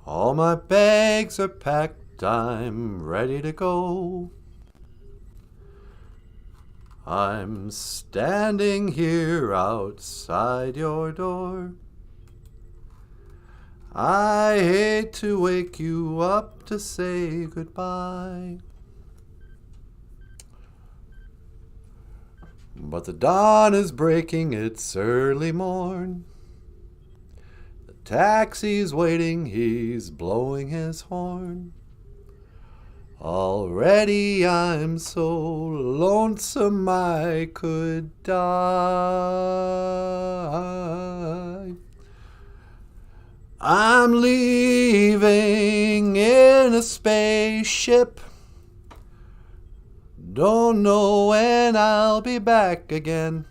All my bags are packed, I'm ready to go. I'm standing here outside your door. I hate to wake you up to say goodbye. But the dawn is breaking, it's early morn. The taxi's waiting, he's blowing his horn. Already I'm so lonesome I could die. I'm leaving in a spaceship. Don't know when I'll be back again.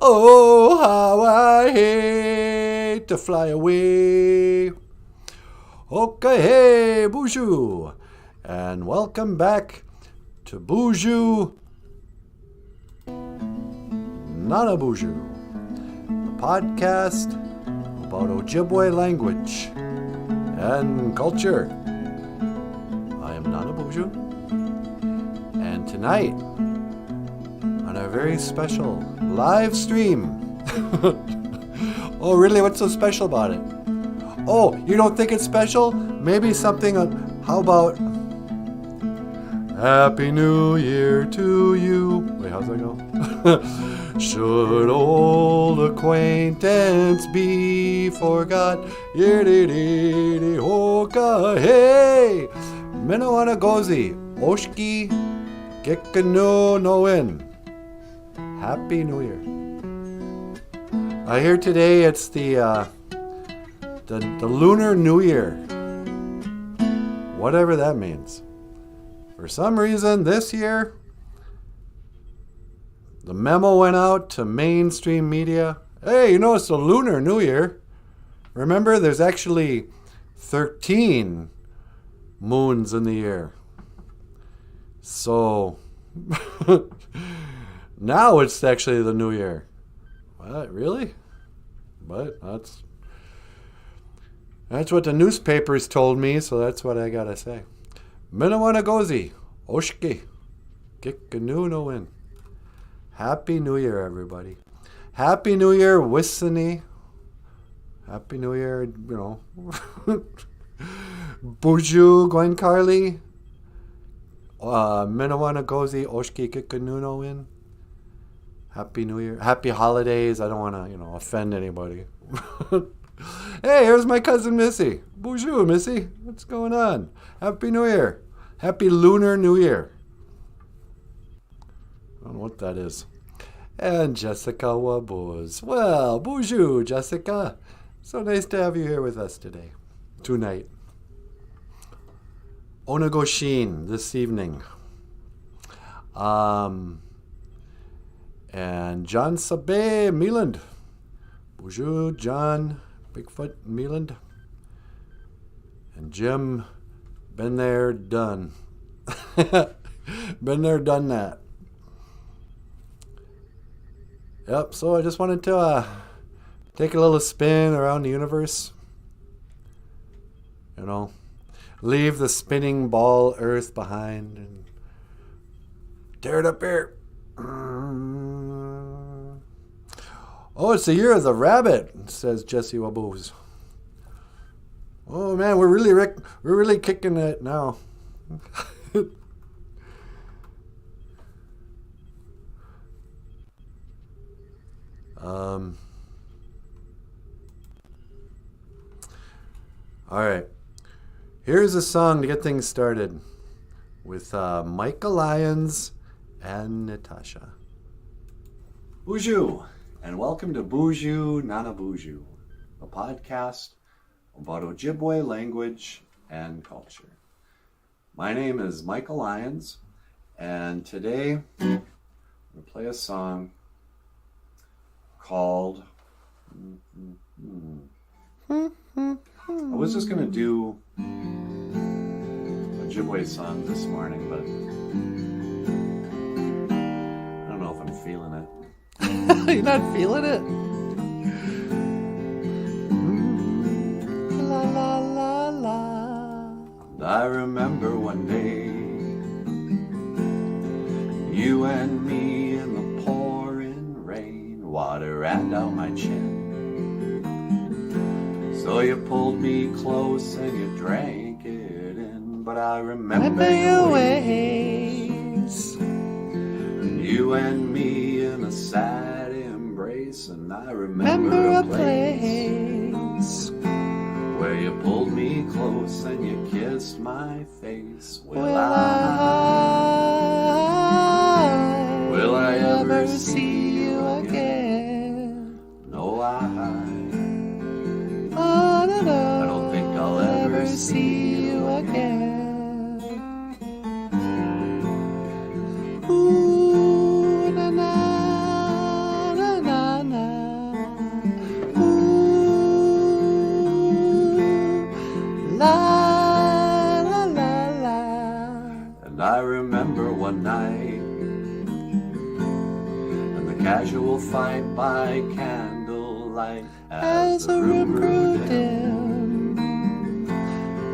Oh, how I hate to fly away. Okay, hey, BOOZHOO, and welcome back to BOOZHOO NANABOOZHOO, the podcast about Ojibwe language and culture. I am NANABOOZHOO, and tonight, on a very special live stream. Oh, really? What's so special about it? Oh, you don't think it's special? Maybe something how about Happy New Year to you. Wait, how's that go? Should old acquaintance be forgot? Hoka, hey! Minawana gozi, Oshki, Gekano Noen. Happy New Year. I hear today it's the Lunar New Year. Whatever that means. For some reason this year, the memo went out to mainstream media. Hey, you know it's the Lunar New Year. Remember, there's actually 13 moons in the year. So, now it's actually the New Year. What, really? But that's what the newspapers told me, so that's what I gotta say. Minawana Oshki, Kikanu no win. Happy New Year, everybody. Happy New Year, Wissany. Happy New Year, you know. BOOZHOO, Gwen Carly. Minawana Oshki, Kikanu no win. Happy New Year. Happy holidays. I don't want to, offend anybody. Hey, here's my cousin Missy. Bonjour, Missy. What's going on? Happy New Year. Happy Lunar New Year. I don't know what that is. And Jessica Wabuz. Well, bonjour, Jessica. So nice to have you here with us today. Tonight. Onagoshin this evening. And John Sabe Mealand. Bonjour, John Bigfoot Mealand. And Jim, been there, done. Been there, done that. Yep, so I just wanted to take a little spin around the universe. Leave the spinning ball Earth behind and tear it up here. Oh, it's the year of the rabbit, says Jesse Wabuz. Oh man, we're really kicking it now. All right. Here's a song to get things started with Micah Lyons and Natasha. BOOZHOO, and welcome to BOOZHOO NANABOOZHOO, a podcast about Ojibwe language and culture. My name is Micah Lyons, and today I'm going to play a song called... I was just going to do a Ojibwe song this morning, but I don't know if I'm feeling it. You're not feeling it? I remember one day, you and me in the pouring rain, water ran down my chin. So you pulled me close and you drank it in. But I remember your ways, you and me in a sad embrace. And I remember a place where you pulled me close and you kissed my face. Will I ever see you again? No, I don't think I'll ever see you again. Ooh, na na na na na. Ooh, la la la la. And I remember one night, and the casual fight by candlelight as the room grew dim.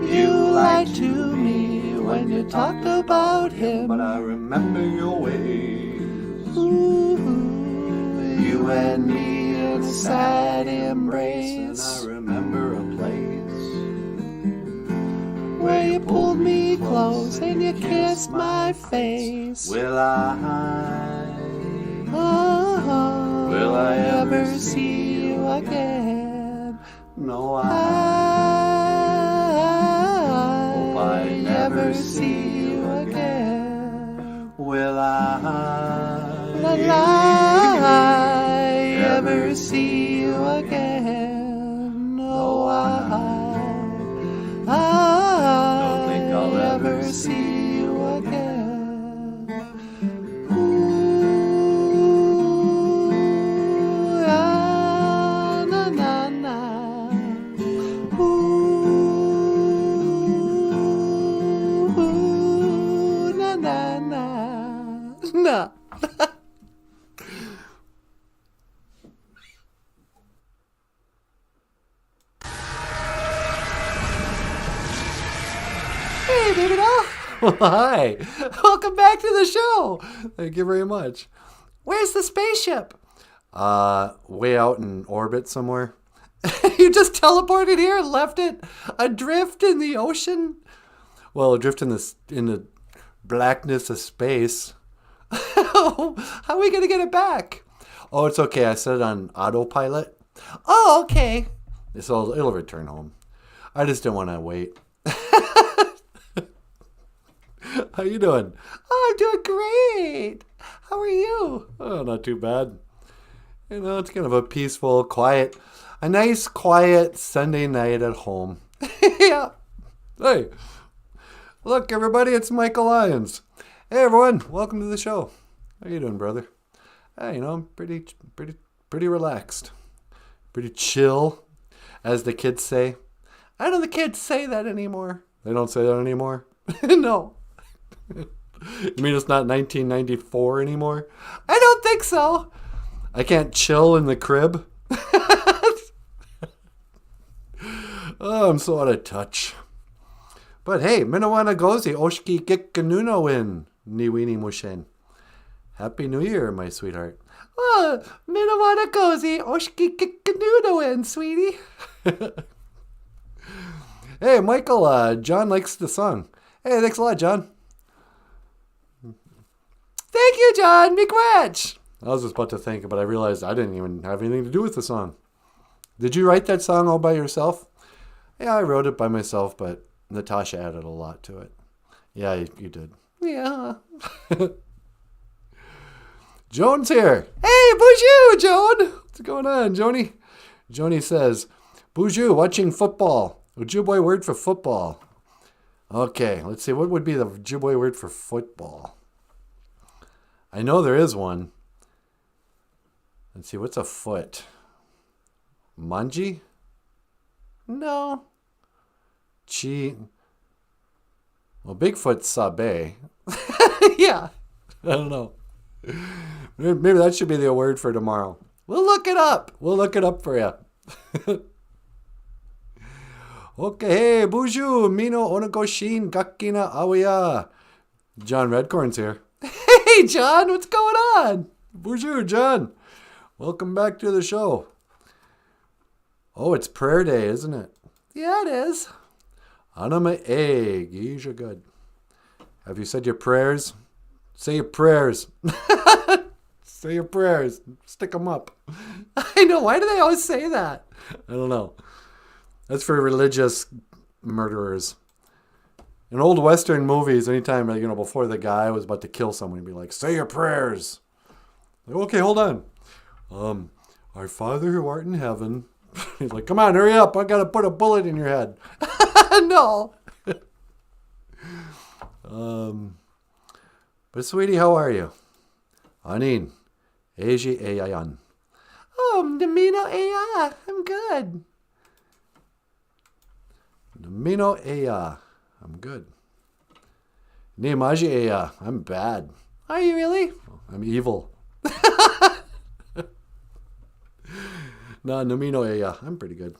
You lied to me when you talked about him. But I remember your ways, ooh, you and me in a sad embrace. And I remember a place where you pulled me close and you kissed my face. Will I ever see you again? No, I hope I never see you again. Will I ever see you again? No, I don't think I'll ever see you again. No. Hey, baby doll. Well, hi. Welcome back to the show. Thank you very much. Where's the spaceship? Way out in orbit somewhere. You just teleported here and left it adrift in the ocean? Well, adrift in the blackness of space. How are we going to get it back? Oh, it's okay. I set it on autopilot. Oh, okay. So it'll return home. I just didn't want to wait. How you doing? Oh, I'm doing great. How are you? Oh, not too bad. You know, it's kind of a peaceful, a nice, quiet Sunday night at home. Yeah. Hey, look, everybody, it's Michael Lyons. Hey, everyone, welcome to the show. How you doing, brother? Hey, you know, I'm pretty relaxed, pretty chill, as the kids say. I know the kids say that anymore. They don't say that anymore. No. You mean it's not 1994 anymore? I don't think so. I can't chill in the crib. Oh, I'm so out of touch. But hey, Minawana Gozi, Oshki Gikkanunowin, Niwini Mushen. Happy New Year, my sweetheart. Oh, Minawana Gozi, Oshki Gikkanunowin, sweetie. Hey, Michael, John likes the song. Hey, thanks a lot, John. Thank you, John. Miigwech. I was just about to thank you, but I realized I didn't even have anything to do with the song. Did you write that song all by yourself? Yeah, I wrote it by myself, but Natasha added a lot to it. Yeah, you did. Yeah. Joan's here. Hey, BOOZHOO, Joan. What's going on, Joni? Joni says, BOOZHOO, watching football. Ojibwe word for football. Okay, let's see. What would be the Ojibwe word for football? I know there is one. Let's see. What's a foot? Manji? No. Chi. Well, Bigfoot's Sabe. Yeah. I don't know. Maybe that should be the word for tomorrow. We'll look it up. We'll look it up for you. Okay, BOOZHOO Mino Onagoshin Gakina Awaya. John Redcorn's here. Hey, John, what's going on? BOOZHOO, John. Welcome back to the show. Oh, it's prayer day, isn't it? Yeah, it is. Anama egg. You're good. Have you said your prayers? Say your prayers. Say your prayers. Stick them up. I know. Why do they always say that? I don't know. That's for religious murderers. In old Western movies, anytime, before the guy was about to kill someone, he'd be like, say your prayers. Like, okay, hold on. Our Father who art in heaven. He's like, come on, hurry up. I got to put a bullet in your head. No. But sweetie, how are you? Anin. Eji Eyayan. Namino Eya. I'm good. Namino Eya. I'm good. Nemaji Eya. I'm bad. Are you really? I'm evil. No, Namino Eya. I'm pretty good.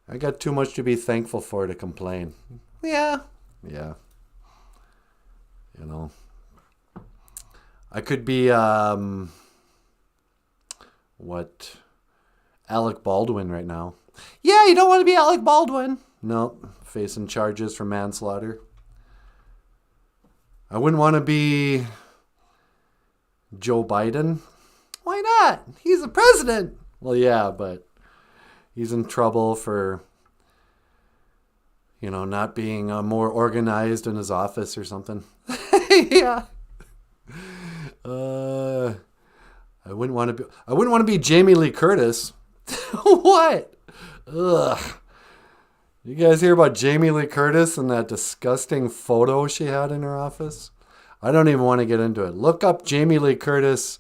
I got too much to be thankful for to complain. Yeah. I could be, Alec Baldwin right now. Yeah, you don't want to be Alec Baldwin. No, facing charges for manslaughter. I wouldn't want to be Joe Biden. Why not? He's the president. Well, yeah, but he's in trouble for, not being more organized in his office or something. Yeah. I wouldn't want to be Jamie Lee Curtis. What? Ugh. You guys hear about Jamie Lee Curtis and that disgusting photo she had in her office? I don't even want to get into it. Look up Jamie Lee Curtis.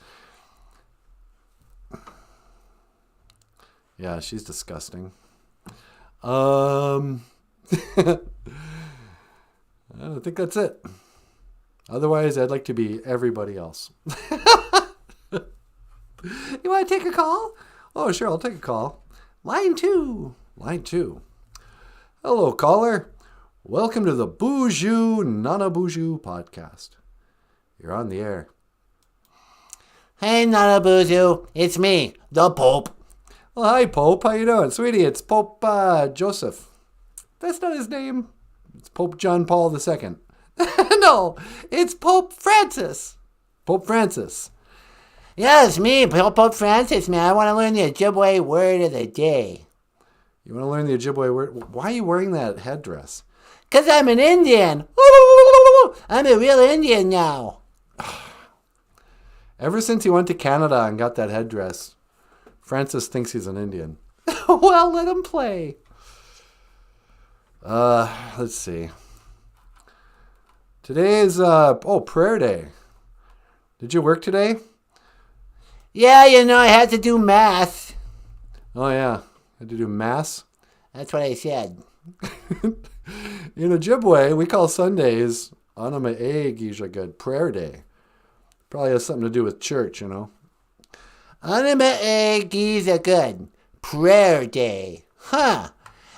Yeah, she's disgusting. I think that's it. Otherwise, I'd like to be everybody else. You want to take a call? Oh, sure, I'll take a call. Line 2. Hello, caller. Welcome to the BOOZHOO NANABOOZHOO podcast. You're on the air. Hey, NANABOOZHOO. It's me, the Pope. Well, hi, Pope. How you doing? Sweetie, it's Pope Joseph. That's not his name. It's Pope John Paul II. No, it's Pope Francis. Pope Francis. Yeah, it's me, Pope Francis, man. I want to learn the Ojibwe word of the day. You want to learn the Ojibwe word? Why are you wearing that headdress? Because I'm an Indian. I'm a real Indian now. Ever since he went to Canada and got that headdress, Francis thinks he's an Indian. Well, let him play. Let's see. Today is, prayer day. Did you work today? Yeah, I had to do math. Oh, yeah. Had to do mass? That's what I said. In Ojibwe, we call Sundays Anama Egijagad, prayer day. Probably has something to do with church, Anama Egijagad, prayer day. Huh.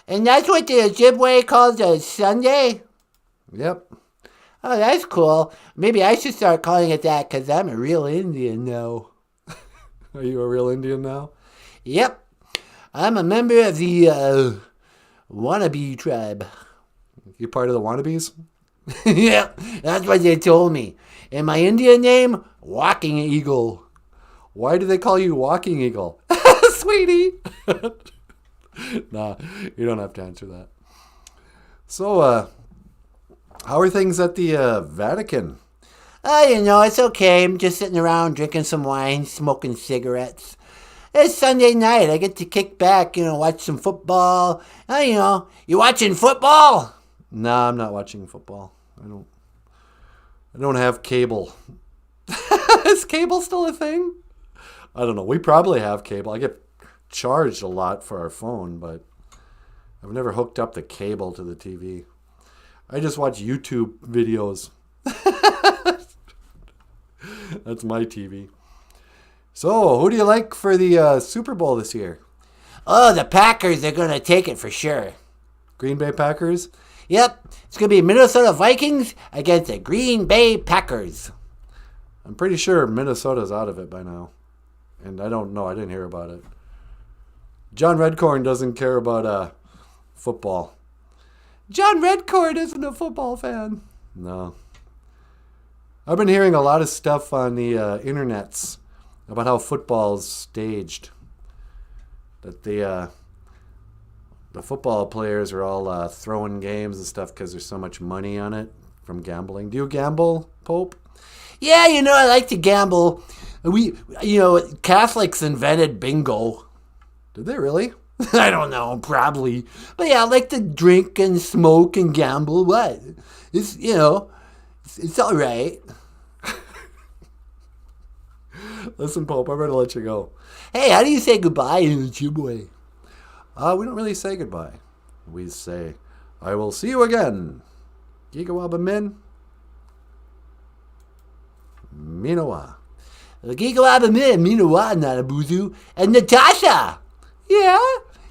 And that's what the Ojibwe calls a Sunday? Yep. Oh, that's cool. Maybe I should start calling it that because I'm a real Indian now. Are you a real Indian now? Yep. I'm a member of the wannabe tribe. You part of the wannabes? Yeah, that's what they told me. And my Indian name, Walking Eagle. Why do they call you Walking Eagle? Sweetie. Nah, you don't have to answer that. So, how are things at the Vatican? It's okay. I'm just sitting around drinking some wine, smoking cigarettes. It's Sunday night. I get to kick back, watch some football. You watching football? Nah, I'm not watching football. I don't have cable. Is cable still a thing? I don't know. We probably have cable. I get charged a lot for our phone, but I've never hooked up the cable to the TV. I just watch YouTube videos. That's my TV. So, who do you like for the Super Bowl this year? Oh, the Packers are going to take it for sure. Green Bay Packers? Yep, it's going to be Minnesota Vikings against the Green Bay Packers. I'm pretty sure Minnesota's out of it by now. And I don't know. I didn't hear about it. John Redcorn doesn't care about football. John Redcorn isn't a football fan. No. I've been hearing a lot of stuff on the internets about how football's staged. That the football players are all throwing games and stuff because there's so much money on it from gambling. Do you gamble, Pope? Yeah, I like to gamble. Catholics invented bingo. Did they really? I don't know, probably. But yeah, I like to drink and smoke and gamble. What? It's all right. Listen, Pope, I'm going to let you go. Hey, how do you say goodbye in Ojibwe? We don't really say goodbye. We say, I will see you again. Gigawaba Min. Minowa. Gigawaba Min, Minowa, Nanaboozhoo. And Natasha. Yeah?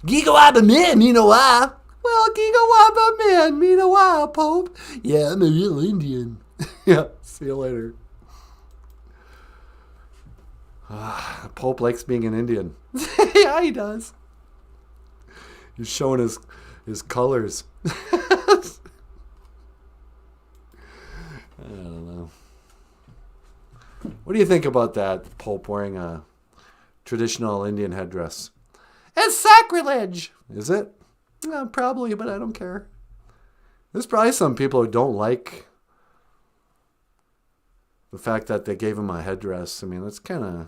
Gigawaba Min, Minowa. Well, Gigawaba Min, Minowa, Pope. Yeah, I'm a real Indian. Yeah, see you later. Pope likes being an Indian. Yeah, he does. He's showing his colors. I don't know. What do you think about that, Pope wearing a traditional Indian headdress? It's sacrilege. Is it? Probably, but I don't care. There's probably some people who don't like the fact that they gave him a headdress. I mean, that's kind of...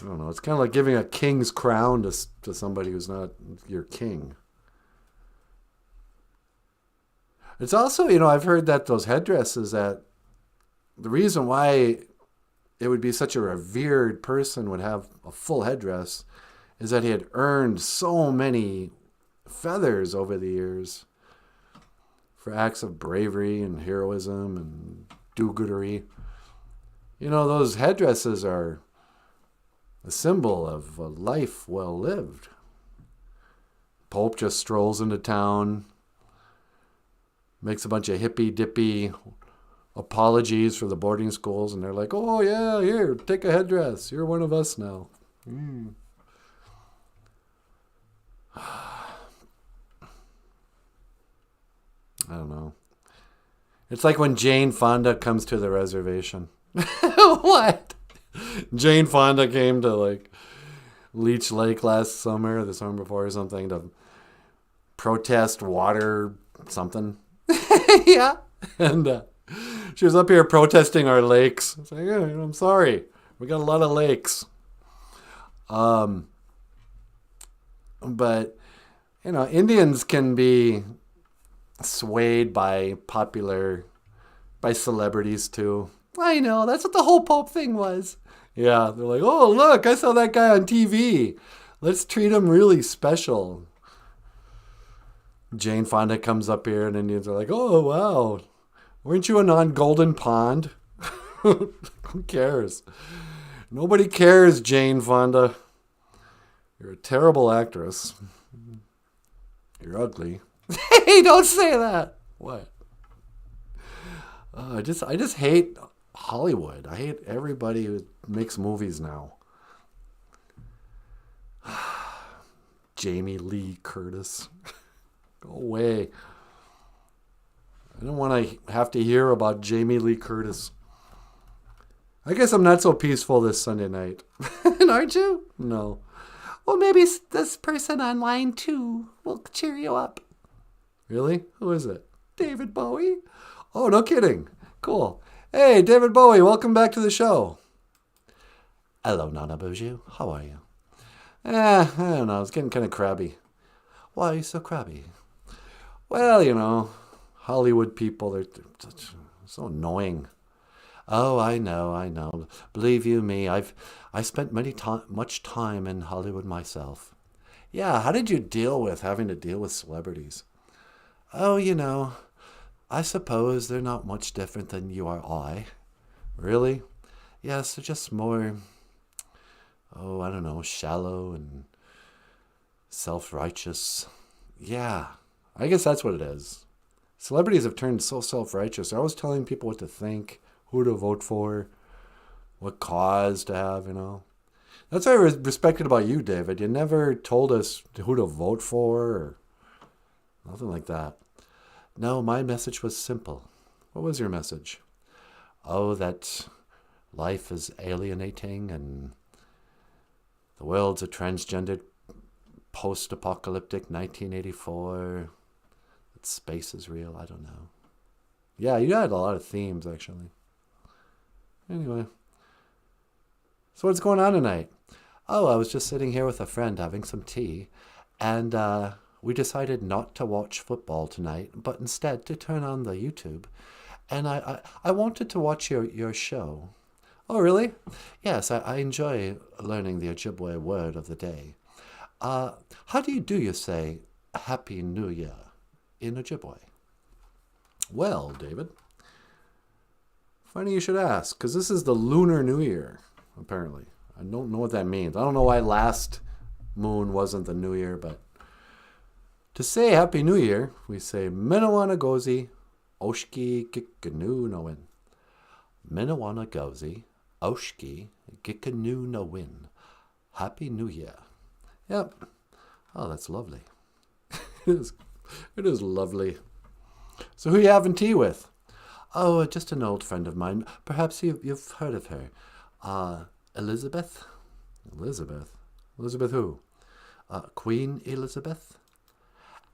I don't know. It's kind of like giving a king's crown to somebody who's not your king. It's also, I've heard that those headdresses, that the reason why it would be such a revered person would have a full headdress is that he had earned so many feathers over the years for acts of bravery and heroism and do-goodery. Those headdresses are a symbol of a life well lived. Pope just strolls into town, makes a bunch of hippy-dippy apologies for the boarding schools, and they're like, oh, yeah, here, take a headdress. You're one of us now. I don't know. It's like when Jane Fonda comes to the reservation. What? Jane Fonda came to Leech Lake last summer, or the summer before or something, to protest water something. Yeah. And she was up here protesting our lakes. It's like, I'm sorry. We got a lot of lakes. But, Indians can be swayed by celebrities too. I know. That's what the whole Pope thing was. Yeah. They're like, oh, look, I saw that guy on TV. Let's treat him really special. Jane Fonda comes up here and Indians are like, oh, wow. Weren't you on Golden Pond? Who cares? Nobody cares, Jane Fonda. You're a terrible actress. You're ugly. Hey, don't say that. What? I just hate Hollywood. I hate everybody who makes movies now. Jamie Lee Curtis. Go away. I don't want to have to hear about Jamie Lee Curtis. I guess I'm not so peaceful this Sunday night. Aren't you? No. Well, maybe this person on line 2 will cheer you up. Really? Who is it? David Bowie. Oh, no kidding. Cool. Hey, David Bowie, welcome back to the show. Hello, Nanaboozhoo. How are you? I don't know. It's getting kind of crabby. Why are you so crabby? Well, Hollywood people, they're so annoying. Oh, I know. Believe you me, I spent much time in Hollywood myself. Yeah, how did you deal with having to deal with celebrities? Oh, I suppose they're not much different than you or I. Really? Yes, they're just more oh, I don't know, shallow and self-righteous. Yeah, I guess that's what it is. Celebrities have turned so self-righteous. They're always telling people what to think, who to vote for, what cause to have, That's what I respected about you, David. You never told us who to vote for or nothing like that. No, my message was simple. What was your message? Oh, that life is alienating and the world's a transgendered post-apocalyptic 1984. That space is real. I don't know. Yeah, you had a lot of themes, actually. Anyway. So what's going on tonight? Oh, I was just sitting here with a friend having some tea, and we decided not to watch football tonight, but instead to turn on the YouTube. And I wanted to watch your show. Oh, really? Yes, I enjoy learning the Ojibwe word of the day. How do you say Happy New Year in Ojibwe? Well, David, funny you should ask, because this is the Lunar New Year, apparently. I don't know what that means. I don't know why last moon wasn't the New Year, but to say Happy New Year, we say Minawanagozi Oshki Gikanu Nowin. Minawanagozi Oshki Gikanu Nowin. Happy New Year. Yep. Oh, that's lovely. It is lovely. So who are you having tea with? Oh, just an old friend of mine. Perhaps you've heard of her. Elizabeth? Elizabeth? Elizabeth who? Queen Elizabeth?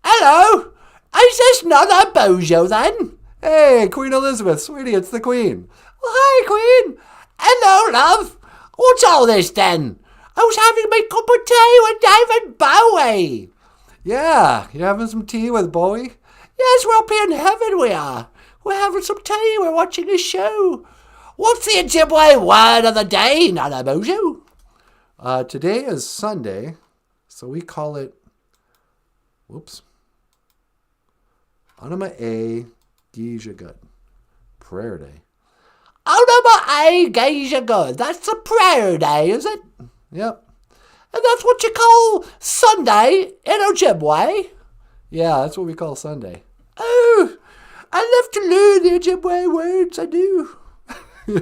Hello! Is this not a bozo then? Hey, Queen Elizabeth, sweetie, it's the Queen. Well, hi, Queen. Hello, love. What's all this then? I was having my cup of tea with David Bowie. Yeah, you having some tea with Bowie? Yes, we're up here in heaven, we are. We're having some tea, we're watching a show. What's the Ojibwe word of the day, Nanaboozhoo? Today is Sunday, so we call it, Anama A Gijagut. Prayer Day. Anama A Gijagut. That's a prayer day, is it? Yep. And that's what you call Sunday in Ojibwe? Yeah, that's what we call Sunday. Oh, I love to learn the Ojibwe words, I do.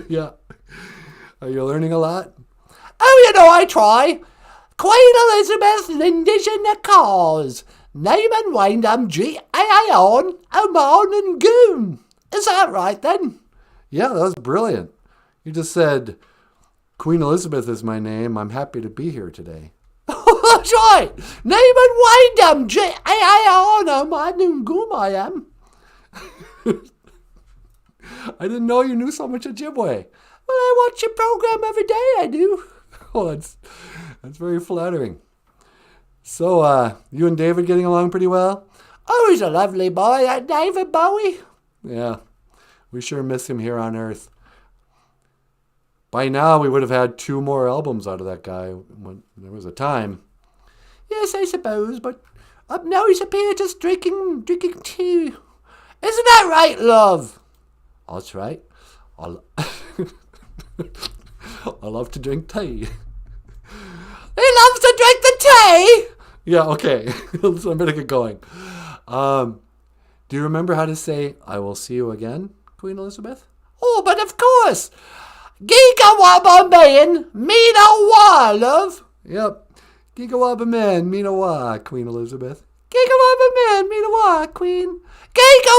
Yeah. Are you learning a lot? Oh, I try. Queen Elizabeth Lindish in the cause. Name and wind G-A-I-on, Amon and Goon. Is that right then? Yeah, that was brilliant. You just said, Queen Elizabeth is my name. I'm happy to be here today. That's right. Name and wind G-A-I-on, Amon and Goon I am. I didn't know you knew so much Ojibwe. Well, I watch your program every day, I do. Oh, that's very flattering. So, you and David getting along pretty well? Oh, he's a lovely boy, that David Bowie. Yeah, we sure miss him here on Earth. By now, we would have had 2 more albums out of that guy when there was a time. Yes, I suppose, but up now he's up here just drinking tea. Isn't that right, love? That's right. I love to drink tea. He loves to drink the tea? Yeah, okay. So I'm going to get going. Do you remember how to say, I will see you again, Queen Elizabeth? Oh, but of course. Giga man, Mina wa, love. Yep. Giga man, Mina wa, Queen Elizabeth. Giga man, Mina wa, Queen. Giga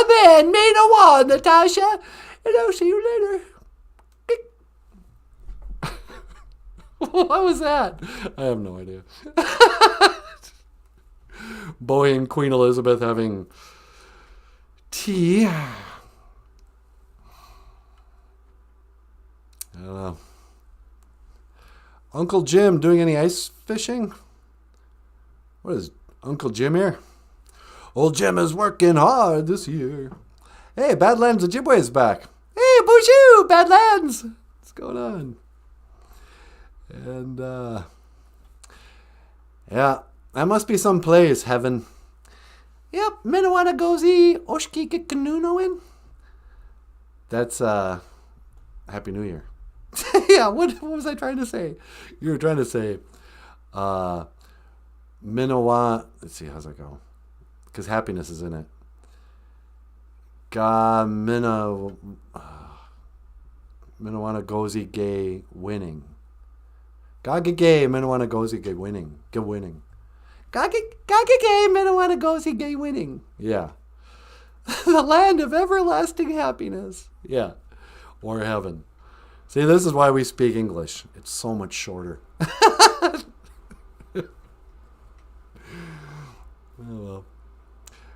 man, Mina wa, Natasha. And I'll see you later. What was that? I have no idea. Bowie and Queen Elizabeth having tea. I don't know. Uncle Jim doing any ice fishing? What is Uncle Jim here? Old Jim is working hard this year. Hey, Badlands Ojibwe is back. Hey, BOOZHOO, Badlands. What's going on? And, yeah, that must be some place, heaven. Yep, Minawanagozi, Oshki Gikanunoin. That's, Happy New Year. Yeah, what was I trying to say? You were trying to say, Minawa. Let's see, how's it go? Because happiness is in it. Ga Minawana Gozi Gay winning. Gaga gay Minawana Gozi Gay winning. Get winning. Gaga gay Minawana Gozi Gay winning. Yeah. The land of everlasting happiness. Yeah. Or heaven. See, this is why we speak English. It's so much shorter. Oh, well.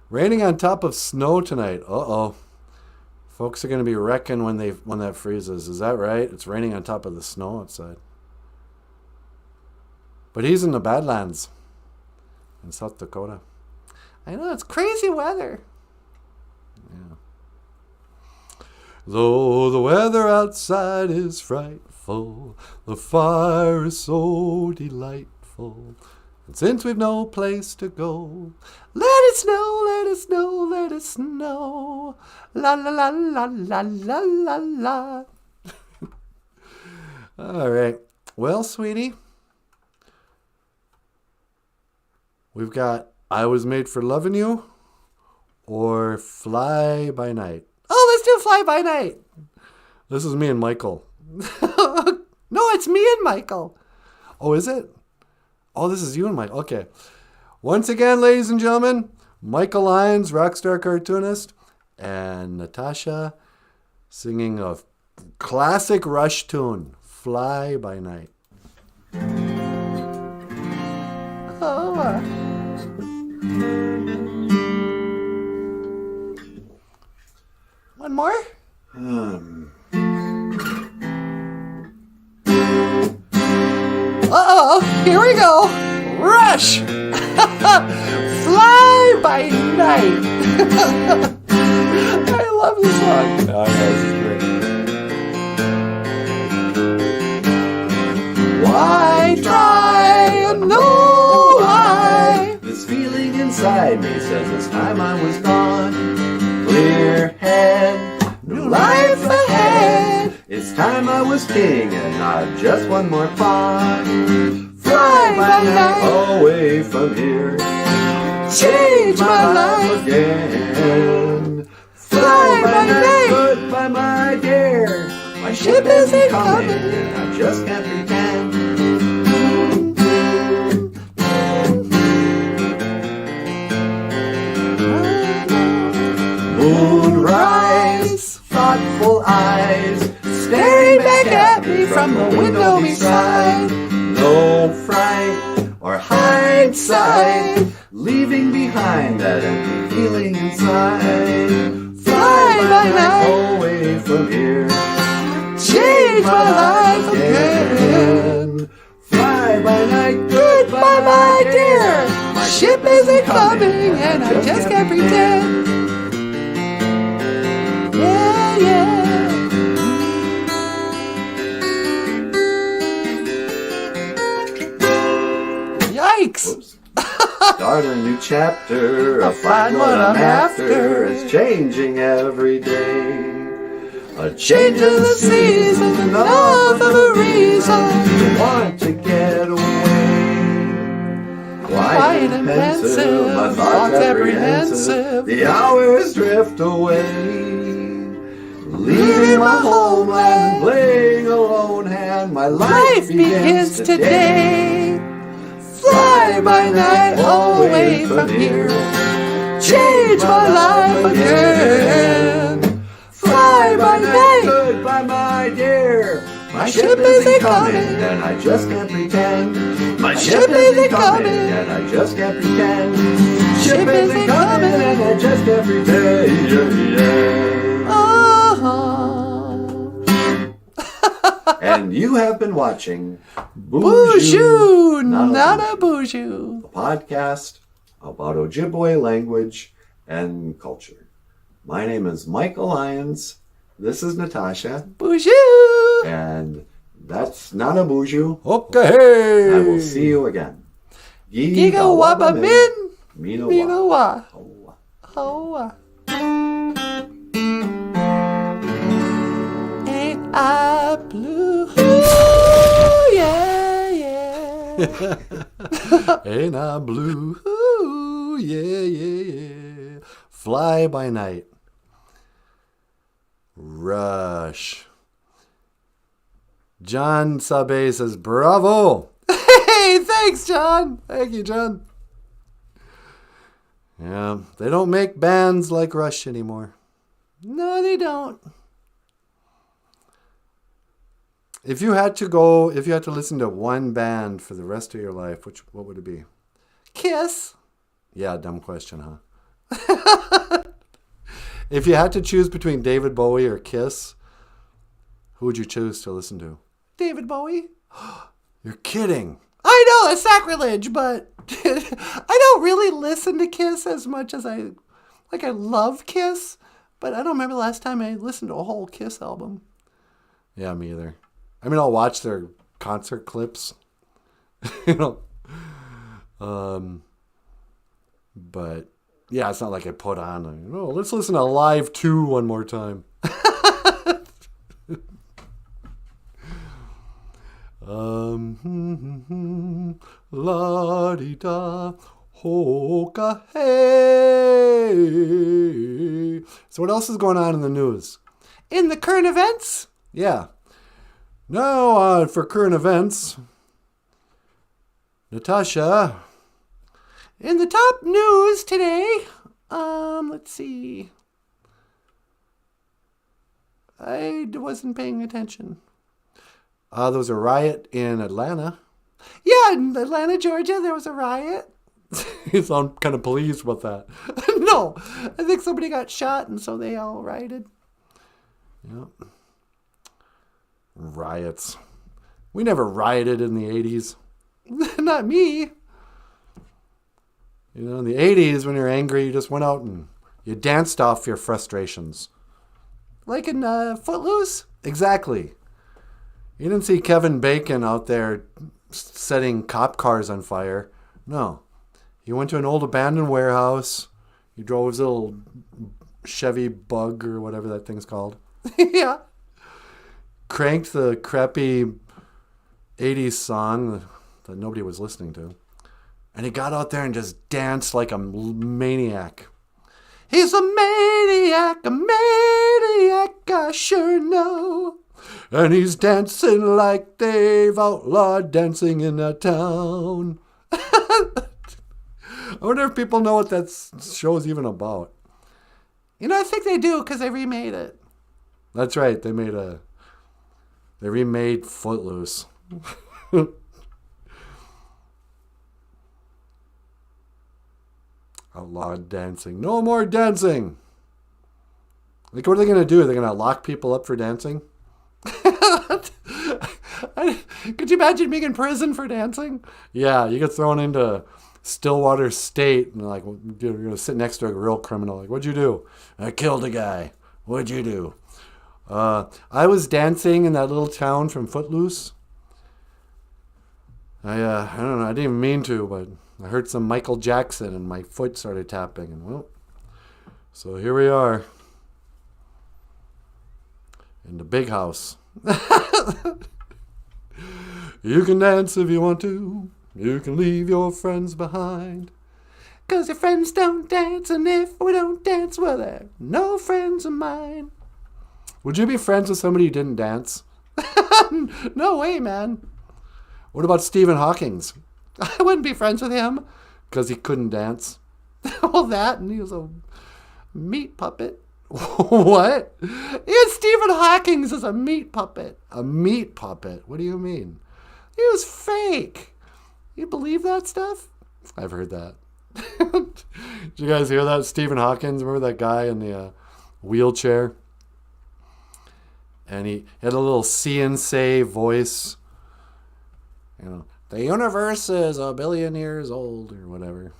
Raining on top of snow tonight. Uh-oh. Folks are going to be wrecking when that freezes. Is that right? It's raining on top of the snow outside. But he's in the Badlands in South Dakota. I know, it's crazy weather. Yeah. Though the weather outside is frightful, the fire is so delightful. And since we've no place to go, let it snow, let it snow, let it snow. La la la la la la la la. All right. Well, sweetie, we've got I Was Made for Loving You or Fly by Night. Oh, let's do Fly by Night. This is me and Michael. No, it's me and Michael. Oh, is it? Oh, this is you and Mike. Okay. Once again, ladies and gentlemen, Michael Lyons, rockstar cartoonist, and Natasha singing a classic Rush tune, Fly by Night. Oh. One more? Uh-oh, here we go. Rush! Fly by Night. I love this song. Oh, yeah, this is great. Why try? No, why? This feeling inside me says it's time I was gone. Clear head, new life ahead. It's time I was king and not just one more pawn. Fly by night away from here. Change my life again. Fly by night, goodbye my dear. My ship isn't coming and I just can't pretend. Moonrise, thoughtful eyes staring back at me from the window beside. No fright or hindsight, leaving behind that empty feeling inside. Fly by night away from here. Change my life again. Fly by night, goodbye my dear. My ship isn't coming and I just can't pretend. Yeah, yeah. Yikes! Start a new chapter. I'll find what I'm after. It's changing every day. A change of the season, enough of a reason to want to get away. Quiet and pensive, my thoughts apprehensive. The hours drift away. Leaving my homeland, playing a lone hand. My life begins today. Fly by night away from here. Change my life again. Fly by night, goodbye my dear. My ship isn't coming and I just can't pretend. My ship isn't coming and I just can't pretend. Ship isn't coming and I just can't pretend. And you have been watching BOOZHOO NANABOOZHOO, a podcast about Ojibwe language and culture. My name is Michael Lyons. This is Natasha. BOOZHOO! And that's NANABOOZHOO. Okay! I will see you again. Giga waba min, Mina Minawa. Hoa. Hoa. Ain't I blue? Ain't I blue? Ooh, yeah, yeah, yeah. Fly by Night. Rush. John Sabe says, bravo. Hey, thanks, John. Thank you, John. Yeah, they don't make bands like Rush anymore. No, they don't. If you had to listen to one band for the rest of your life, what would it be? Kiss. Yeah, dumb question, huh? If you had to choose between David Bowie or Kiss, who would you choose to listen to? David Bowie. You're kidding. I know, it's sacrilege, but I don't really listen to Kiss as much as I love Kiss, but I don't remember the last time I listened to a whole Kiss album. Yeah, me either. I mean, I'll watch their concert clips, but yeah, it's not like I put on, let's listen to Live 2 one more time. La-di-da, ho-ka, hey. So what else is going on in the news? In the current events? Yeah. Now, for current events, Natasha, in the top news today, let's see. I wasn't paying attention. There was a riot in Atlanta. Yeah, in Atlanta, Georgia, there was a riot. You sound kind of pleased with that. No, I think somebody got shot, and so they all rioted. Yep. Riots. We never rioted in the 80s. Not me. In the 80s, when you're angry, you just went out and you danced off your frustrations. Like in Footloose? Exactly. You didn't see Kevin Bacon out there setting cop cars on fire. No. He went to an old abandoned warehouse. He drove his little Chevy Bug or whatever that thing's called. Yeah. Cranked the crappy 80s song that nobody was listening to. And he got out there and just danced like a maniac. He's a maniac, I sure know. And he's dancing like they've outlawed dancing in that town. I wonder if people know what that show's even about. I think they do because they remade it. That's right, they remade Footloose. Outlawed dancing. No more dancing. Like, what are they going to do? Are they going to lock people up for dancing? Could you imagine being in prison for dancing? Yeah, you get thrown into Stillwater State and like you're going to sit next to a real criminal. Like, what'd you do? I killed a guy. What'd you do? I was dancing in that little town from Footloose. I don't know. I didn't even mean to, but I heard some Michael Jackson and my foot started tapping. And so here we are in the big house. You can dance if you want to. You can leave your friends behind. 'Cause your friends don't dance, and if we don't dance, well, they're no friends of mine. Would you be friends with somebody who didn't dance? No way, man. What about Stephen Hawking's? I wouldn't be friends with him because he couldn't dance. All that, and he was a meat puppet. What? Yeah, Stephen Hawking's is a meat puppet. A meat puppet? What do you mean? He was fake. You believe that stuff? I've heard that. Did you guys hear that? Stephen Hawking, remember that guy in the wheelchair? And he had a little CNC voice. The universe is 1 billion years old or whatever.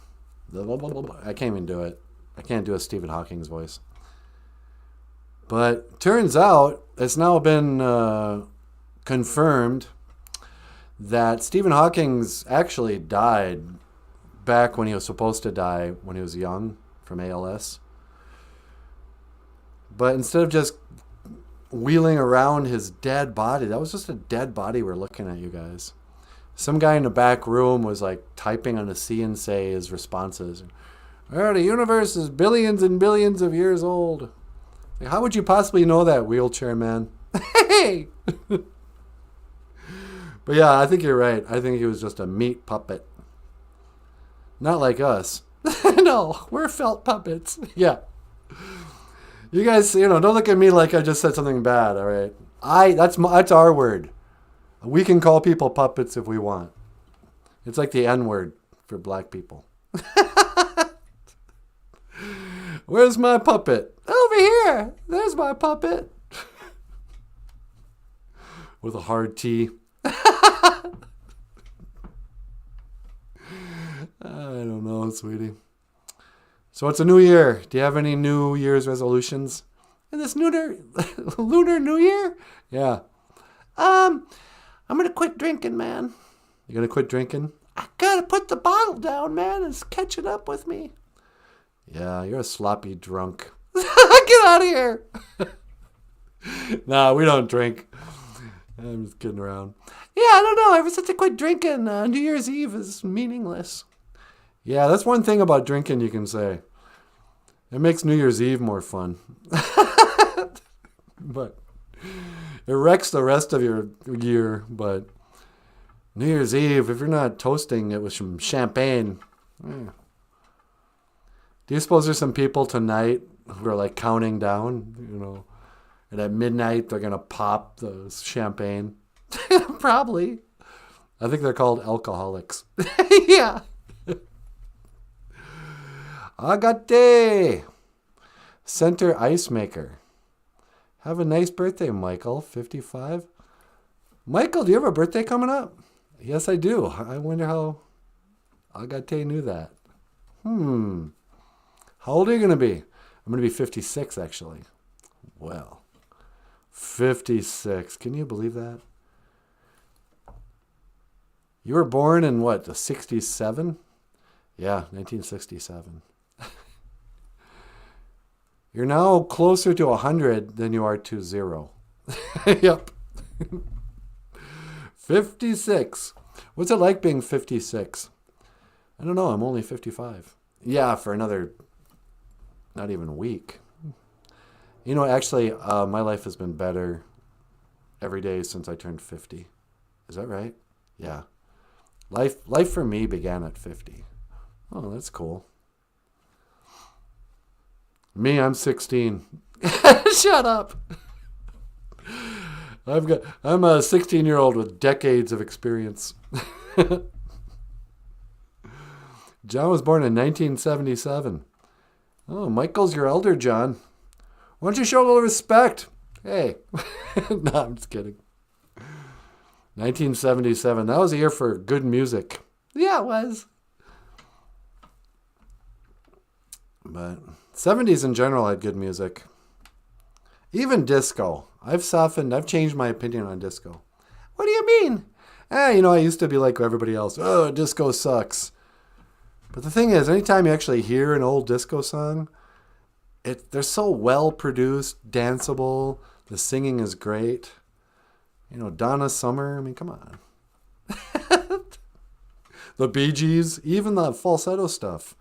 I can't even do it. I can't do a Stephen Hawking's voice. But turns out it's now been confirmed that Stephen Hawking's actually died back when he was supposed to die when he was young from ALS. But instead of just wheeling around his dead body, that was just a dead body we're looking at, you guys. Some guy in the back room was like typing on a CNC his responses. The universe is billions and billions of years old. Like, how would you possibly know that, wheelchair man? Hey! But yeah, I think you're right. I think he was just a meat puppet. Not like us. No, we're felt puppets. Yeah. You guys, don't look at me like I just said something bad, all right? That's our word. We can call people puppets if we want. It's like the N-word for black people. Where's my puppet? Over here. There's my puppet. With a hard T. I don't know, sweetie. So it's a new year. Do you have any New Year's resolutions? In this lunar New Year? Yeah. I'm going to quit drinking, man. You going to quit drinking? I got to put the bottle down, man. It's catching up with me. Yeah, you're a sloppy drunk. Get out of here. Nah, we don't drink. I'm just kidding around. Yeah, I don't know. Ever since I quit drinking, New Year's Eve is meaningless. Yeah, that's one thing about drinking you can say. It makes New Year's Eve more fun. But it wrecks the rest of your year. But New Year's Eve, if you're not toasting it with some champagne. Do you suppose there's some people tonight who are like counting down, and at midnight they're going to pop the champagne? Probably. I think they're called alcoholics. Yeah. Agate. Center ice maker. Have a nice birthday, Michael. 55. Michael, do you have a birthday coming up? Yes, I do. I wonder how Agate knew that. How old are you going to be? I'm going to be 56, actually. Well, 56. Can you believe that? You were born in what, the 67? Yeah, 1967. You're now closer to 100 than you are to 0. Yep. 56. What's it like being 56? I don't know. I'm only 55. Yeah, for another, not even a week. Actually, my life has been better every day since I turned 50. Is that right? Yeah. Life for me began at 50. Oh, that's cool. Me, I'm 16. Shut up. I'm a 16-year-old with decades of experience. John was born in 1977. Oh, Michael's your elder, John. Why don't you show a little respect? Hey. No, I'm just kidding. 1977. That was a year for good music. Yeah, it was. But 70s in general had good music. Even disco. I've changed my opinion on disco. What do you mean? I used to be like everybody else. Oh, disco sucks. But the thing is, anytime you actually hear an old disco song, they're so well produced, danceable. The singing is great. Donna Summer. I mean, come on. The Bee Gees, even the falsetto stuff.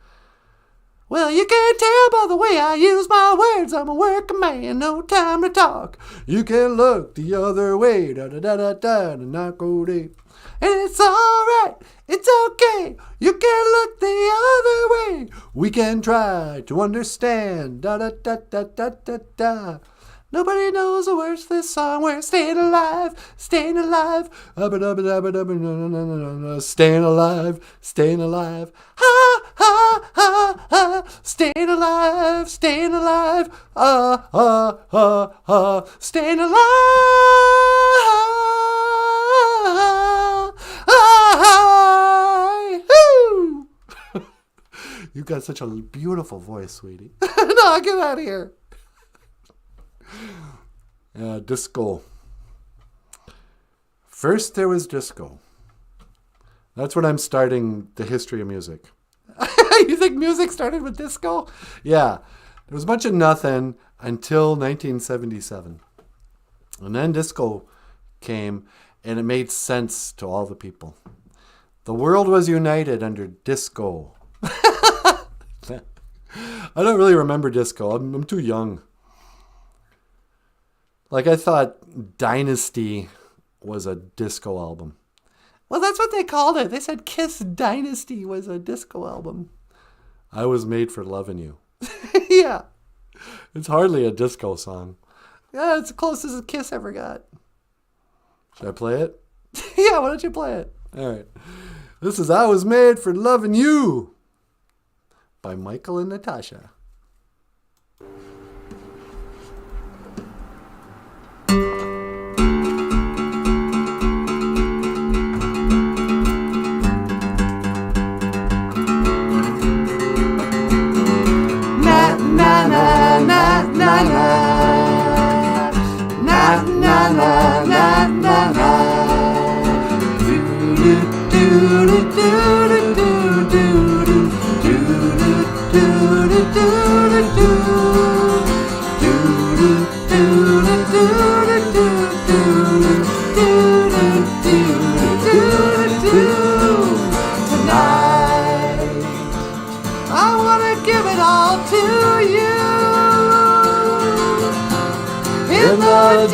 Well, you can't tell by the way I use my words. I'm a working man, no time to talk. You can look the other way, da-da-da-da-da, not go deep. And it's alright, it's okay. You can look the other way. We can try to understand, da-da-da-da-da-da-da. Nobody knows the words to this song. We're staying alive, staying alive. Staying alive, staying alive. Ha, ha, ha, ha. Staying alive, staying alive. Ha, ha, ha, ha. Staying alive. Woo! You've got such a beautiful voice, sweetie. No, get out of here. Disco. First there was disco. That's when I'm starting the history of music. You think music started with disco? Yeah. There was a bunch of nothing until 1977. And then disco came, and it made sense to all the people. The world was united under disco. I don't really remember disco. I'm too young. Like, I thought Dynasty was a disco album. Well, that's what they called it. They said Kiss Dynasty was a disco album. I Was Made for Loving You. Yeah. It's hardly a disco song. Yeah, it's the closest Kiss ever got. Should I play it? Yeah, why don't you play it? All right. This is I Was Made for Loving You by Michael and Natasha.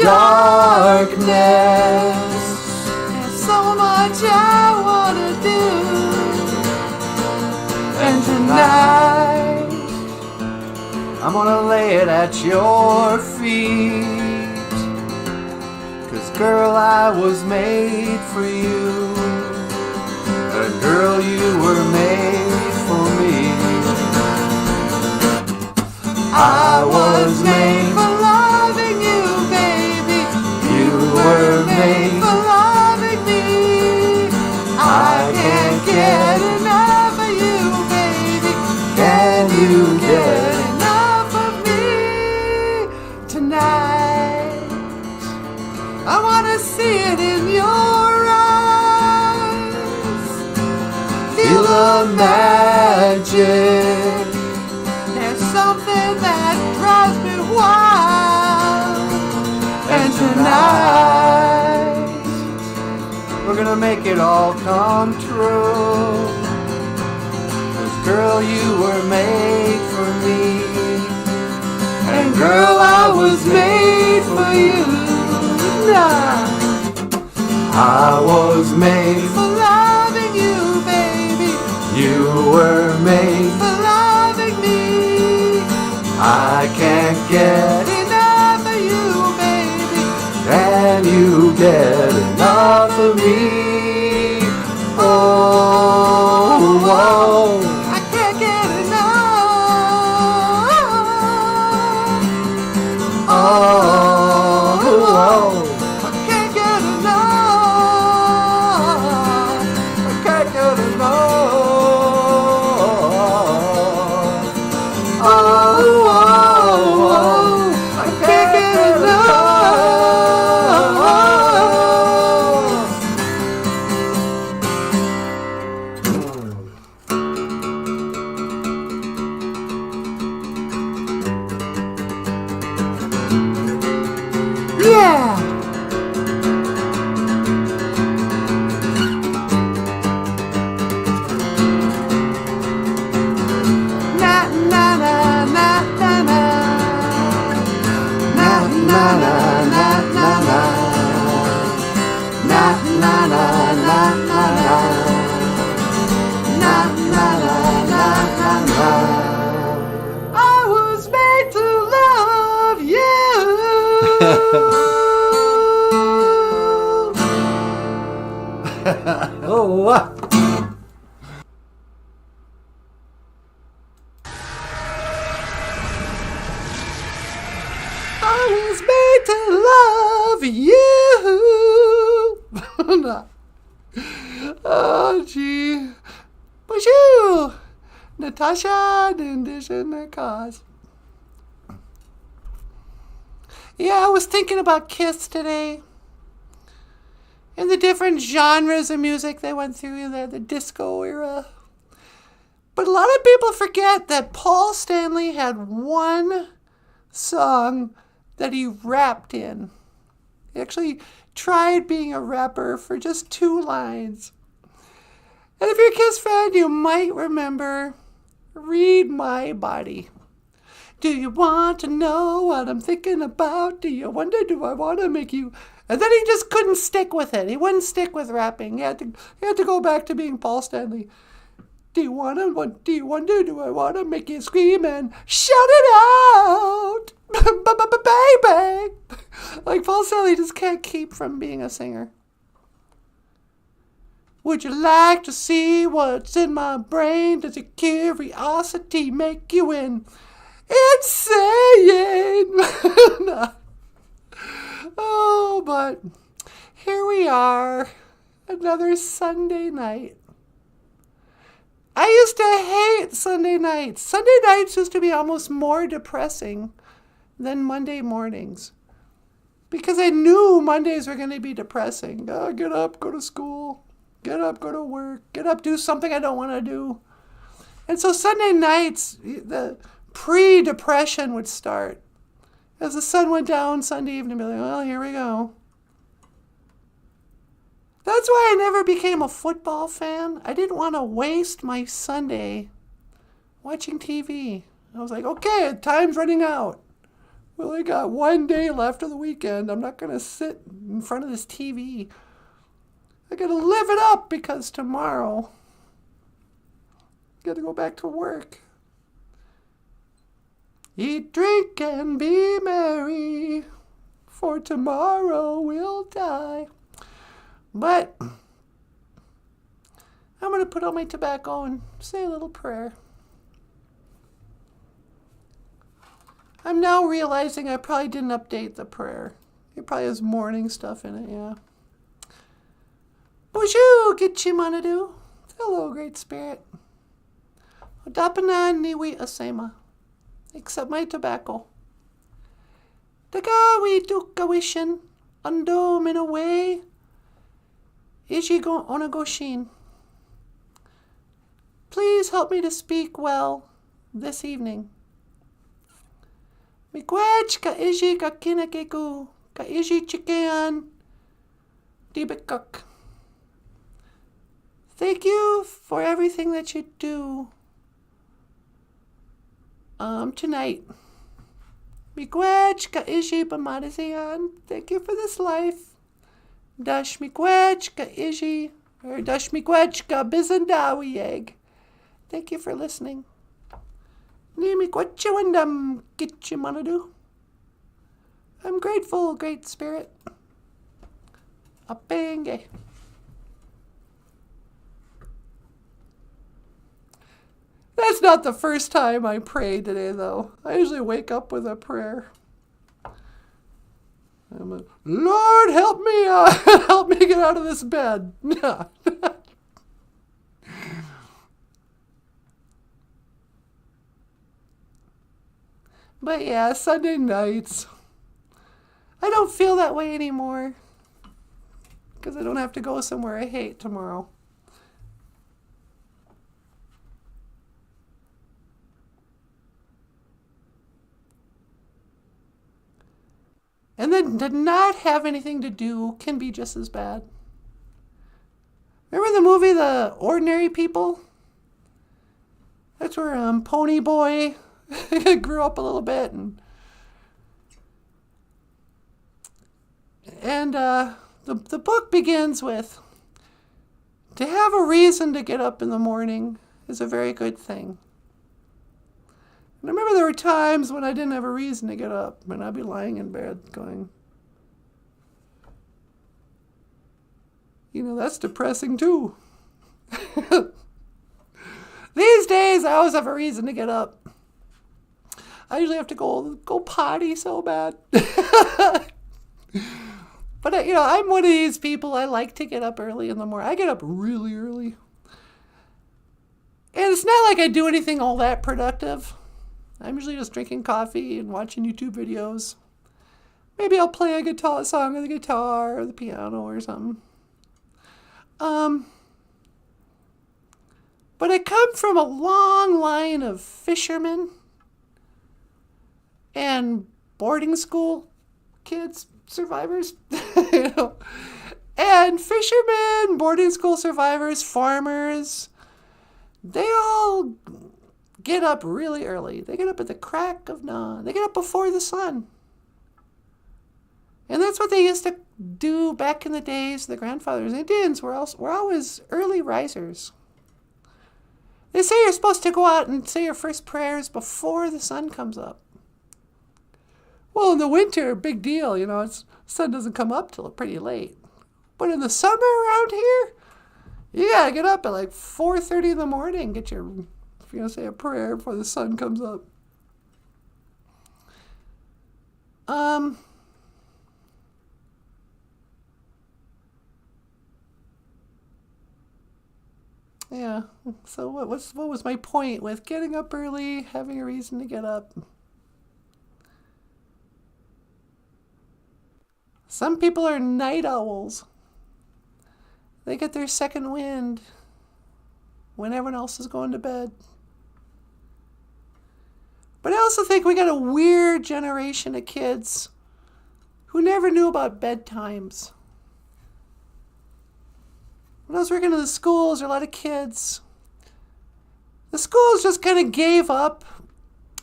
Darkness, there's so much I wanna do, and tonight I'm gonna lay it at your feet, 'cause girl, I was made for you, and girl, you were made for me. I was made for loving you, baby. You were made for loving me. I can't get enough of you, baby. Can you get enough of me tonight? I wanna see it in your eyes. Feel the magic. There's something that drives me wild. And tonight we're gonna make it all come true. 'Cause girl, you were made for me, and girl, I was made for you. Nah. I was made for loving you, baby. You were made for loving me. I can't get enough of you, baby. Can you get enough of me? Oh, oh. I can't get enough. Oh, oh. I can't get enough. I can't get enough. Oh, oh, oh. I can't get enough. Yeah. Na na na na na na. Na na na na na na. Na na na na na na. Na na na na na na. I was made to love you. Oh, what? I was made to love you. Oh, gee. BOOZHOO! Natasha and this in the cause. Yeah, I was thinking about Kiss today. And the different genres of music they went through, the disco era. But a lot of people forget that Paul Stanley had one song that he rapped in. He actually tried being a rapper for just 2 lines. And if you're a Kiss fan, you might remember Read My Body. Do you want to know what I'm thinking about? Do you wonder, do I want to make you... And then he just couldn't stick with it. He wouldn't stick with rapping. He had to go back to being Paul Stanley. Do you wonder, do I want to make you scream and shout it out? Baby! Like Paul Stanley just can't keep from being a singer. Would you like to see what's in my brain? Does your curiosity make you insane? No. Oh, but here we are. Another Sunday night. I used to hate Sunday nights. Sunday nights used to be almost more depressing than Monday mornings. Because I knew Mondays were going to be depressing. Oh, get up, go to school. Get up, go to work. Get up, do something I don't want to do. And so Sunday nights, the pre-depression would start. As the sun went down Sunday evening, I'd be like, well, here we go. That's why I never became a football fan. I didn't want to waste my Sunday watching TV. I was like, okay, time's running out. We only got one day left of the weekend. I'm not going to sit in front of this TV. I got to live it up because tomorrow I got to go back to work. Eat, drink, and be merry, for tomorrow we'll die. But I'm going to put on my tobacco and say a little prayer. I'm now realizing I probably didn't update the prayer. It probably has morning stuff in it, yeah. BOOZHOO Nananaboozhoo. Hello, Great Spirit. Odapana niwi asema. Except my tobacco. Dagawi dukawishin. Undo min away. Ichigo onagoshin. Please help me to speak well this evening. Miigwech ka iji ka kinakeku. Ka iji chikean. Dibekuk. Thank you for everything that you do. Tonight. Miigwech ka iji bamadazian. Thank you for this life. Dash miigwech ka iji. Or dash miigwech ka bizandawi egg. Thank you for listening. Ni miigwech wandam kitchimanadu. I'm grateful, Great Spirit. Apenge. That's not the first time I prayed today, though. I usually wake up with a prayer. Lord, help me! Help me get out of this bed. But yeah, Sunday nights. I don't feel that way anymore. Because I don't have to go somewhere I hate tomorrow. And then to not have anything to do can be just as bad. Remember the movie The Ordinary People? That's where Pony Boy grew up a little bit. And the book begins with, to have a reason to get up in the morning is a very good thing. And I remember there were times when I didn't have a reason to get up, and I'd be lying in bed going, you know, that's depressing too. These days, I always have a reason to get up. I usually have to go potty so bad. But, I'm one of these people, I like to get up early in the morning. I get up really early. And it's not like I do anything all that productive. I'm usually just drinking coffee and watching YouTube videos. Maybe I'll play a song on the guitar or the piano or something. But I come from a long line of fishermen and boarding school kids, survivors, And fishermen, boarding school survivors, farmers, they all get up really early. They get up at the crack of dawn. They get up before the sun. And that's what they used to do back in the days. The grandfathers, Indians were always early risers. They say you're supposed to go out and say your first prayers before the sun comes up. Well, in the winter, big deal, the sun doesn't come up till pretty late. But in the summer around here, you gotta get up at like 4:30 in the morning, if you're gonna say a prayer before the sun comes up. Yeah, so what was my point with getting up early, having a reason to get up? Some people are night owls. They get their second wind when everyone else is going to bed. But I also think we got a weird generation of kids who never knew about bedtimes. When I was working in the schools, there were a lot of kids. The schools just kind of gave up.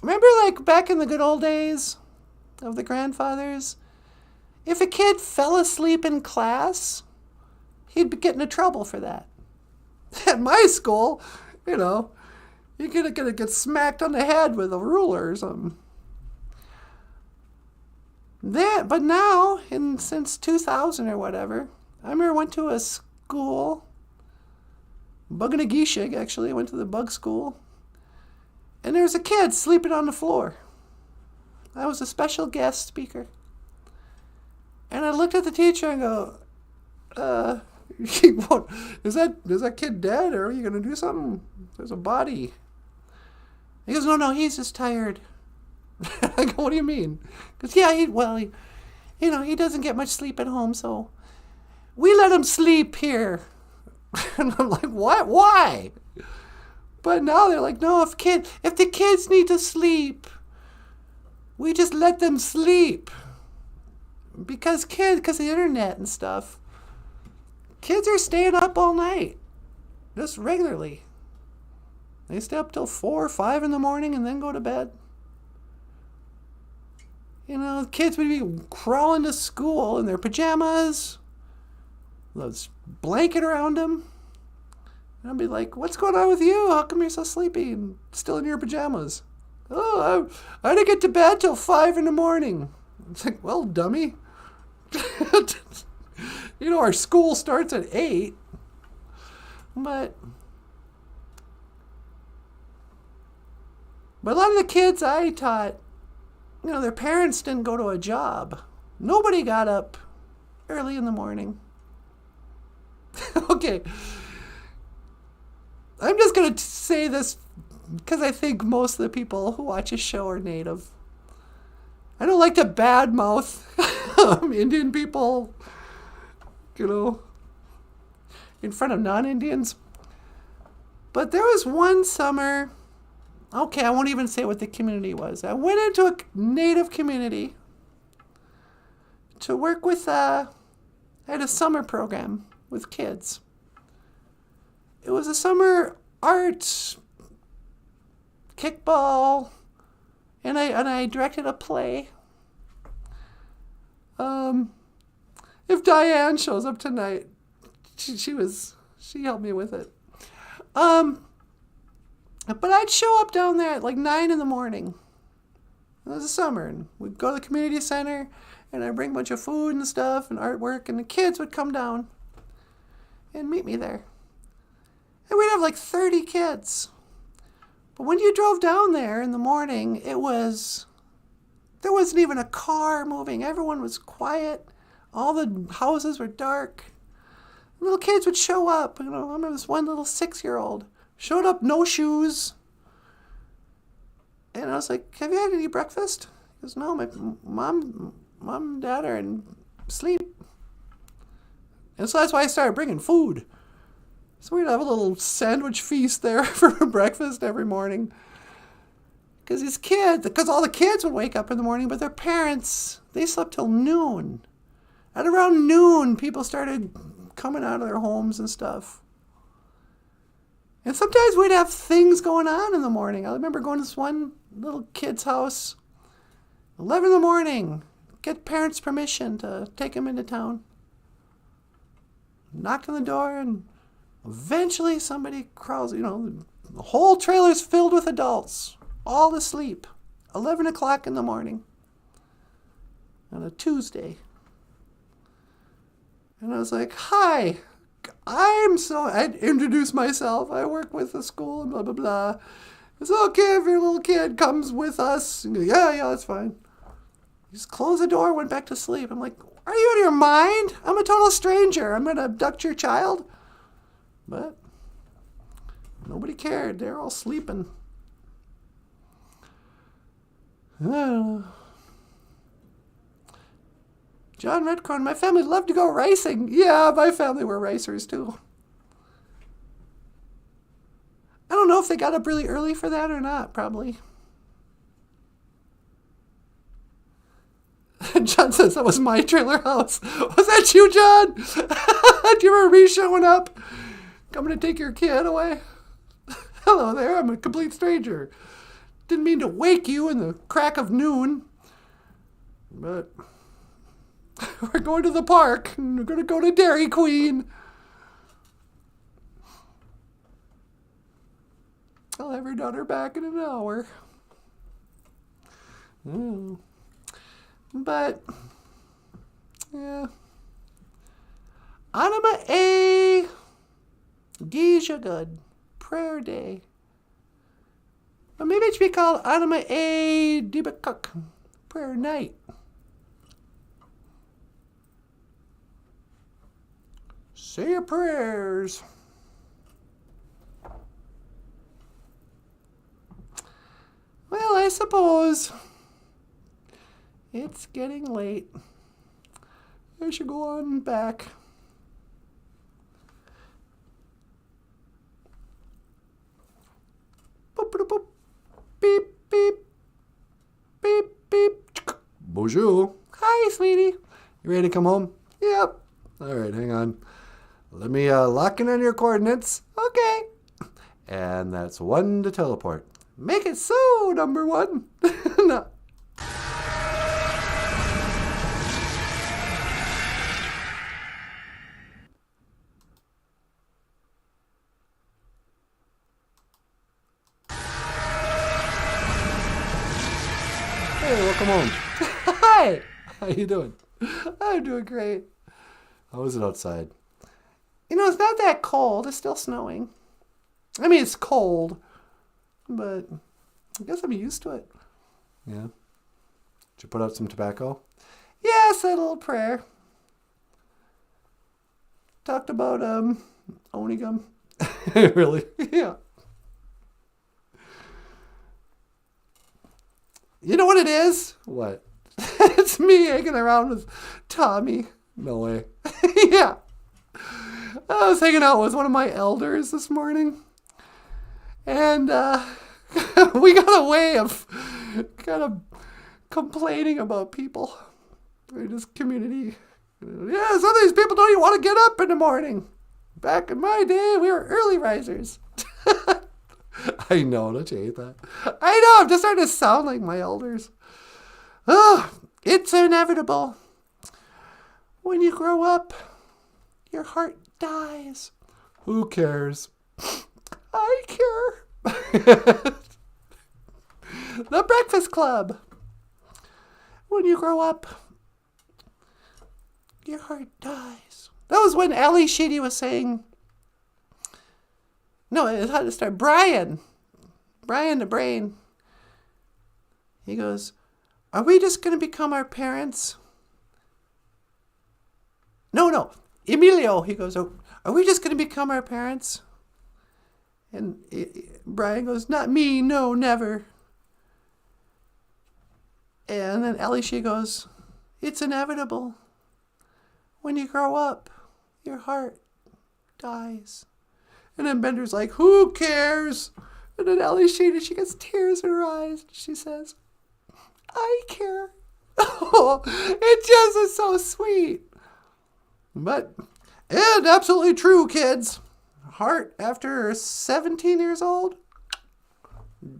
Remember, like back in the good old days of the grandfathers? If a kid fell asleep in class, he'd be getting into trouble for that. At my school, you're gonna get smacked on the head with a ruler or something. But now, since 2000 or whatever, I remember I went to a school, Buganageeshig, actually. I went to the bug school. And there was a kid sleeping on the floor. I was a special guest speaker. And I looked at the teacher and go, is that kid dead, or are you going to do something? There's a body. He goes, no, he's just tired. I go, what do you mean? Because, he doesn't get much sleep at home, so we let him sleep here. And I'm like, what? Why? But now they're like, no, if the kids need to sleep, we just let them sleep. Because of the internet and stuff, kids are staying up all night, just regularly. They stay up till 4 or 5 in the morning and then go to bed. Kids would be crawling to school in their pajamas, with a blanket around them. And I'd be like, what's going on with you? How come you're so sleepy and still in your pajamas? Oh, I didn't get to bed till 5 in the morning. It's like, well, dummy. Our school starts at 8. But a lot of the kids I taught, their parents didn't go to a job. Nobody got up early in the morning. Okay. I'm just going to say this because I think most of the people who watch this show are native. I don't like to badmouth Indian people, in front of non-Indians. But there was one summer, I won't even say what the community was. I went into a native community to work with, I had a summer program with kids. It was a summer art, kickball, and I directed a play. If Diane shows up tonight, she helped me with it. But I'd show up down there at like 9 in the morning. It was the summer, and we'd go to the community center, and I'd bring a bunch of food and stuff and artwork, and the kids would come down and meet me there. And we'd have like 30 kids. But when you drove down there in the morning, there wasn't even a car moving. Everyone was quiet. All the houses were dark. Little kids would show up. I remember this one little 6-year-old showed up, no shoes. And I was like, have you had any breakfast? He goes, no, my mom and dad are in sleep. And so that's why I started bringing food. So we'd have a little sandwich feast there for breakfast every morning. Because all the kids would wake up in the morning, but their parents, they slept till noon. At around noon, people started coming out of their homes and stuff. And sometimes we'd have things going on in the morning. I remember going to this one little kid's house, 11 in the morning, get parents' permission to take him into town. Knocked on the door, and eventually somebody crawls, the whole trailer's filled with adults, all asleep, 11 o'clock in the morning on a Tuesday. And I was like, hi, I'd introduce myself. I work with the school and blah, blah, blah. It's okay if your little kid comes with us. And yeah, that's fine. Just closed the door, went back to sleep. I'm like, are you out of your mind? I'm a total stranger. I'm going to abduct your child. But nobody cared. They're all sleeping. John Redcorn, my family loved to go racing. Yeah, my family were racers too. I don't know if they got up really early for that or not, probably. John says that was my trailer house. Was that you, John? Do you remember me showing up? Coming to take your kid away? Hello there, I'm a complete stranger. Didn't mean to wake you in the crack of noon. But we're going to the park. And we're going to go to Dairy Queen. I'll have your daughter back in an hour. But, yeah. Anima A. Geisha good. Prayer day. Or maybe it should be called Anima A. Dibakuk. Prayer night. Say your prayers. Well, I suppose it's getting late. I should go on back. Boop, boop, boop. Beep, beep. Beep, beep. Bonjour. Hi, sweetie. You ready to come home? Yep. All right, hang on. Let me lock in on your coordinates. Okay. And that's 1 to teleport. Make it so, number 1. No. Hey, welcome home. Hi. How you doing? I'm doing great. How is it outside? It's not that cold. It's still snowing. I mean, it's cold, but I guess I'm used to it. Yeah. Did you put out some tobacco? Yeah, said a little prayer. Talked about onigum. Really? Yeah. You know what it is? What? It's me hanging around with Tommy. No way. Yeah. I was hanging out with one of my elders this morning. And we got a way of kind of complaining about people in this community. Yeah, some of these people don't even want to get up in the morning. Back in my day, we were early risers. I know, don't you hate that? I know, I'm just starting to sound like my elders. Oh, it's inevitable. When you grow up, your heart dies. Who cares? I care. The Breakfast Club. When you grow up, your heart dies. That was when Ali Sheedy was saying, no, it had to start. Brian the Brain. He goes, are we just going to become our parents? No. Emilio, he goes, are we just going to become our parents? And Brian goes, not me, no, never. And then Ellie, she goes, it's inevitable. When you grow up, your heart dies. And then Bender's like, who cares? And then Ellie, she gets tears in her eyes. She says, I care. Oh, it just is so sweet. But And absolutely true, kids. Heart after 17 years old?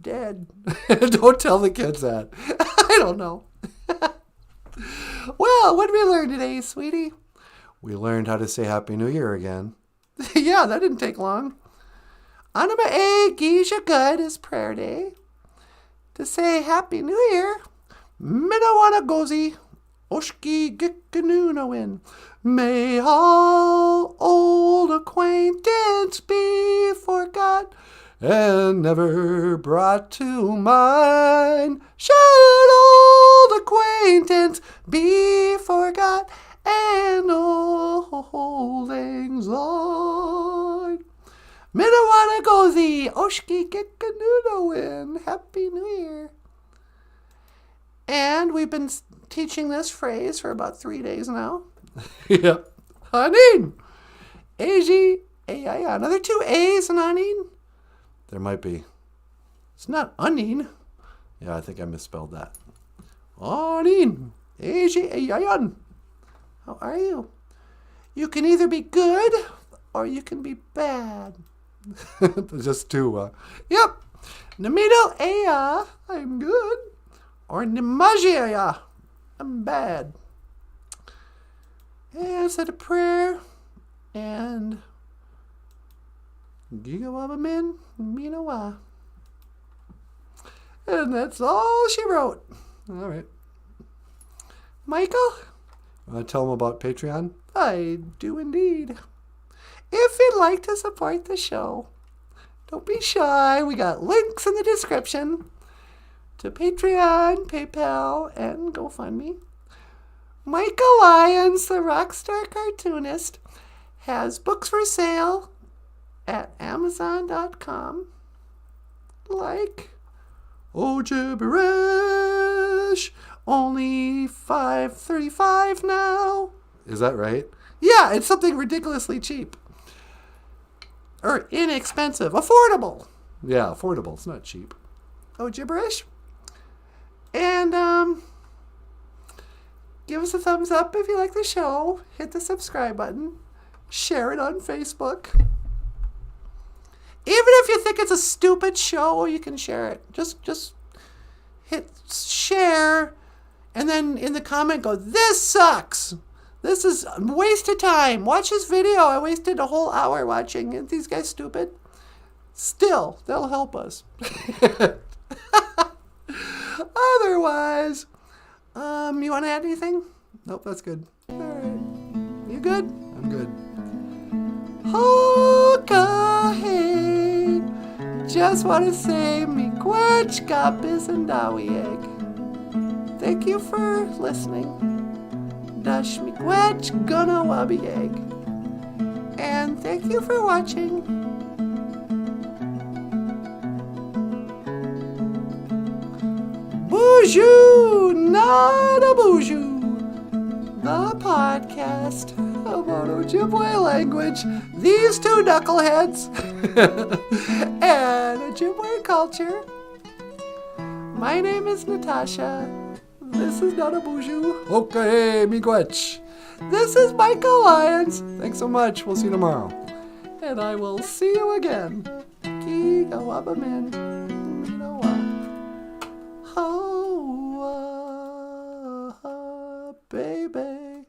Dead. Don't tell the kids that. I don't know. Well, what did we learn today, sweetie? We learned how to say Happy New Year again. Yeah, that didn't take long. Anima A Geisha Good is prayer day. To say Happy New Year, Minawana Gozi, Oshki Gikanunawin. May all old acquaintance be forgot and never brought to mind. Should old acquaintance be forgot and old lang syne. Minawana Gozi, Oshki Gikanunawin. Happy New Year. And we've been teaching this phrase for about 3 days now. Yep. Anin. A-G, A-I-N. Another 2 A's in Anin? There might be. It's not Anin. Yeah, I think I misspelled that. Anin. A-G, A-I-N. How are you? You can either be good or you can be bad. Just 2. Yep. Namido Aya, I'm good. Or Nimajia, I'm bad. And I said a prayer. And Gigawabamin, Minawa. And that's all she wrote. All right. Michael? Want to tell them about Patreon? I do indeed. If you'd like to support the show, don't be shy. We got links in the description to Patreon, PayPal, and GoFundMe. Michael Lyons, the rockstar cartoonist, has books for sale at Amazon.com. Like OJIBERISH, only $5.35 now. Is that right? Yeah, it's something ridiculously cheap. Or inexpensive. Affordable. Yeah, affordable. It's not cheap. OJIBERISH. And give us a thumbs up if you like the show. Hit the subscribe button. Share it on Facebook. Even if you think it's a stupid show, you can share it. Just hit share, and then in the comment go, "This sucks. This is a waste of time. Watch this video. I wasted a whole hour watching. Aren't these guys stupid?" Still, they'll help us. Otherwise, you want to add anything? Nope, that's good. All right. You good? I'm good. Okay. Just want to say miigwech bisandawieg. Thank you for listening. Dash miigwech gonawabieg. And thank you for watching. BOOZHOO NANABOOZHOO, the podcast about Ojibwe language, these 2 knuckleheads, and Ojibwe culture. My name is Natasha. This is NANABOOZHOO. Okay, miigwech. This is Michael Lyons. Thanks so much. We'll see you tomorrow. And I will see you again. Kigawabamin. Oh, baby.